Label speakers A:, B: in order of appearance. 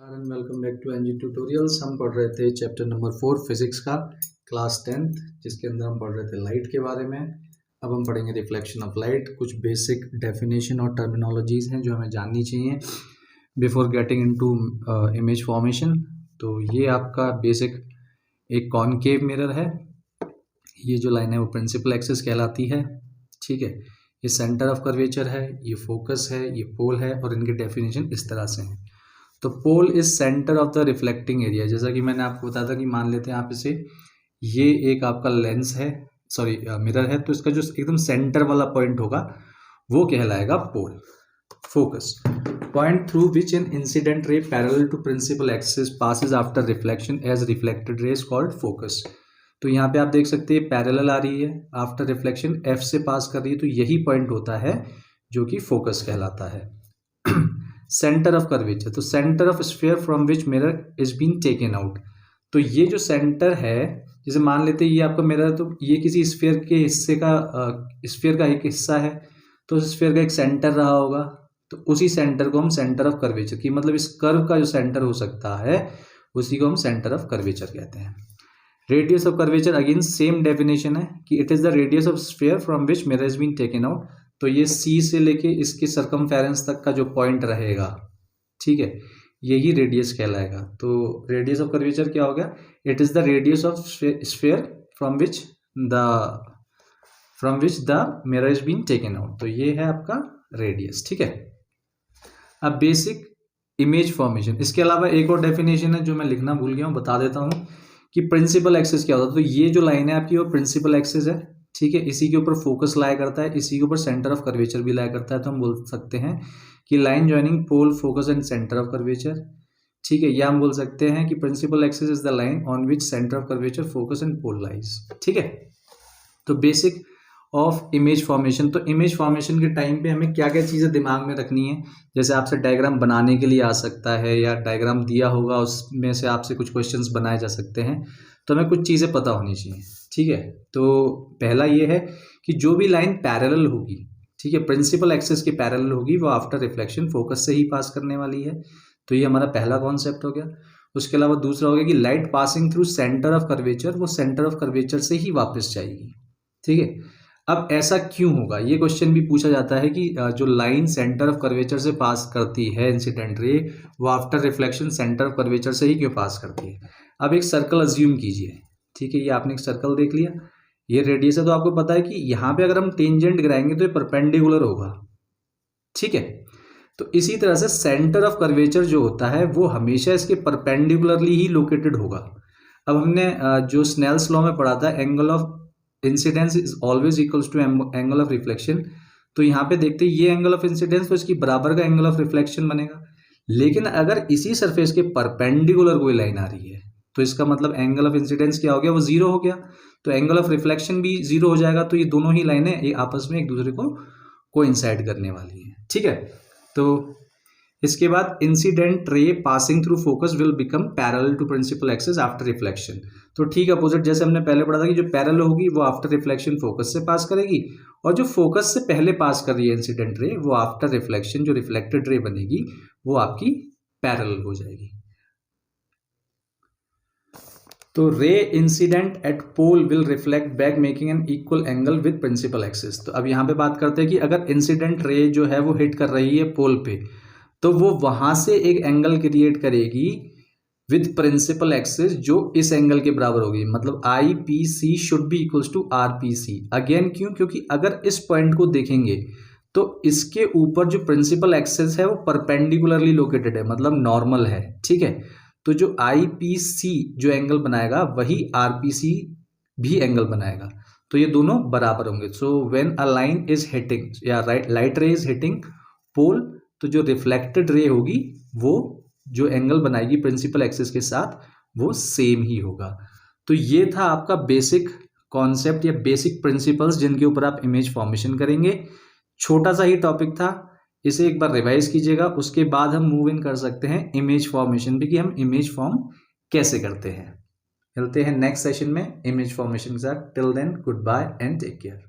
A: And welcome back to NG tutorials. हम पढ़ रहे थे चैप्टर नंबर 4 फिजिक्स का क्लास 10th, जिसके अंदर हम पढ़ रहे थे लाइट के बारे में। अब हम पढ़ेंगे रिफ्लेक्शन ऑफ लाइट। कुछ बेसिक डेफिनेशन और टर्मिनोलॉजीज हैं जो हमें जाननी चाहिए before getting into image formation. तो ये आपका बेसिक एक कॉनकेव मिरर है। ये जो लाइन है वो प्रिंसिपल एक्सिस कहलाती है, ठीक है। ये सेंटर ऑफ कर्वेचर है, ये फोकस है, ये पोल है, और इनके डेफिनेशन इस तरह से हैं। तो pole is centre of the reflecting area. जैसा कि मैंने आपको बताया था कि मान लेते हैं आप इसे, ये एक आपका लेंस है, सॉरी मिरर है, तो इसका जो एकदम सेंटर वाला पॉइंट होगा वो कहलाएगा pole. Focus point through which an incident ray parallel to principal axis passes after reflection as reflected ray is called focus. तो यहाँ पे आप देख सकते हैं पैरेलल आ रही है, आफ्टर रिफ्लेक्शन एफ से पास कर रही है, तो यही पॉइंट होता है जो कि फोकस कहलाता है। सेंटर ऑफ कर्वेचर, तो centre of sphere from which mirror is been taken out. तो ये जो सेंटर है, जैसे मान लेते हैं ये आपका मिरर, तो ये किसी स्फीयर के हिस्से का स्फीयर का एक हिस्सा है, तो उस स्फीयर का एक सेंटर रहा होगा, तो उसी सेंटर को हम सेंटर ऑफ कर्वेचर की, मतलब इस कर्व का जो सेंटर हो सकता है उसी को हम सेंटर ऑफ कर्वेचर कहते हैं। Radius of curvature again same definition है कि it is the radius of sphere from which mirror is been taken out. तो ये C से लेके इसके सर्कमफेरेंस तक का जो पॉइंट रहेगा, ठीक है, यही रेडियस कहलाएगा। तो रेडियस ऑफ कर्वेचर क्या हो गया? It is the radius of sphere from which the mirror is been taken out. तो ये है आपका रेडियस, ठीक है। अब बेसिक इमेज फॉर्मेशन, इसके अलावा एक और डेफिनेशन है जो मैं लिखना भूल गया हूँ, बता देता हूँ कि प्रिंसिपल एक्सिस क्या होता है। तो ये जो लाइन है आपकी वो प्रिंसिपल एक्सिस है, ठीक है। इसी के ऊपर फोकस लाया करता है, इसी के ऊपर सेंटर ऑफ कर्वेचर भी लाया करता है। तो हम बोल सकते हैं कि line joining pole focus and centre of curvature, ठीक है। या हम बोल सकते हैं कि principal axis is the line on which centre of curvature focus and pole lies, ठीक है। तो बेसिक ऑफ इमेज फॉर्मेशन, तो इमेज फॉर्मेशन के टाइम पे हमें क्या क्या चीज़ें दिमाग में रखनी है। जैसे आपसे डायग्राम बनाने के लिए आ सकता है, या डायग्राम दिया होगा उसमें से आपसे कुछ क्वेश्चंस बनाए जा सकते हैं, तो हमें कुछ चीज़ें पता होनी चाहिए, ठीक है। तो पहला ये है कि जो भी लाइन पैरेलल होगी, ठीक है, प्रिंसिपल एक्सिस के पैरेलल होगी, वो आफ्टर रिफ्लेक्शन फोकस से ही पास करने वाली है। तो ये हमारा पहला कॉन्सेप्ट हो गया। उसके अलावा दूसरा हो गया कि light passing through centre of curvature, वो सेंटर ऑफ कर्वेचर से ही वापस जाएगी, ठीक है। अब ऐसा क्यों होगा, ये क्वेश्चन भी पूछा जाता है कि जो लाइन सेंटर ऑफ कर्वेचर से पास करती है इंसिडेंट रे, वो after reflection centre of curvature से ही क्यों पास करती है। अब एक सर्कल अज्यूम कीजिए, ठीक है। ये आपने एक सर्कल देख लिया, ये रेडियस है, तो आपको पता है कि यहाँ पे अगर हम टेंजेंट गिराएंगे तो ये परपेंडिकुलर होगा, ठीक है। तो इसी तरह से सेंटर ऑफ कर्वेचर जो होता है वो हमेशा इसके परपेंडिकुलरली ही लोकेटेड होगा। अब हमने जो स्नेल्स लॉ में पढ़ा था, angle of incidence is always equals to angle of reflection. तो यहाँ पे देखते हैं ये एंगल ऑफ इंसिडेंस, तो इसकी बराबर का एंगल ऑफ रिफ्लेक्शन बनेगा। लेकिन अगर इसी सरफेस के परपेंडिकुलर कोई लाइन आ रही है, तो इसका मतलब एंगल ऑफ इंसिडेंस क्या हो गया, वो जीरो हो गया। तो एंगल ऑफ रिफ्लेक्शन भी जीरो हो जाएगा। तो ये दोनों ही लाइनें आपस में एक दूसरे को कोइंसाइड करने वाली है, ठीक है। तो इसके बाद incident ray passing through focus will become parallel to principal axis after reflection. तो ठीक अपोजिट, जैसे हमने पहले पढ़ा था कि जो पैरेलल होगी वो आफ्टर रिफ्लेक्शन फोकस से पास करेगी, और जो फोकस से पहले पास कर रही है इंसिडेंट रे, वो आफ्टर रिफ्लेक्शन जो रिफ्लेक्टेड रे बनेगी वो आपकी पैरेलल हो जाएगी। तो ray incident at pole will reflect back making an equal angle with principal axis. तो अब यहाँ पे बात करते हैं कि अगर इंसिडेंट रे जो है वो हिट कर रही है पोल पे, तो वो वहां से एक एंगल क्रिएट करेगी विद प्रिंसिपल एक्सिस जो इस एंगल के बराबर होगी। मतलब IPC should be equals to RPC। Again क्यों? क्योंकि अगर इस पॉइंट को देखेंगे तो इसके ऊपर जो प्रिंसिपल एक्सिस है वो परपेंडिकुलरली लोकेटेड है, मतलब नॉर्मल है, ठीक है। तो जो IPC जो एंगल बनाएगा वही RPC भी एंगल बनाएगा, तो ये दोनों बराबर होंगे। So when a line is hitting या light ray is hitting pole, तो जो रिफ्लेक्टेड रे होगी वो जो एंगल बनाएगी प्रिंसिपल एक्सिस के साथ वो सेम ही होगा। तो ये था आपका बेसिक कॉन्सेप्ट या बेसिक प्रिंसिपल्स जिनके ऊपर आप इमेज फॉर्मेशन करेंगे। छोटा सा ही टॉपिक था, इसे एक बार रिवाइज कीजिएगा। उसके बाद हम मूव इन कर सकते हैं इमेज फॉर्मेशन भी, कि हम इमेज फॉर्म कैसे करते हैं। मिलते हैं नेक्स्ट सेशन में इमेज फॉर्मेशन के साथ। Till then good bye and take care.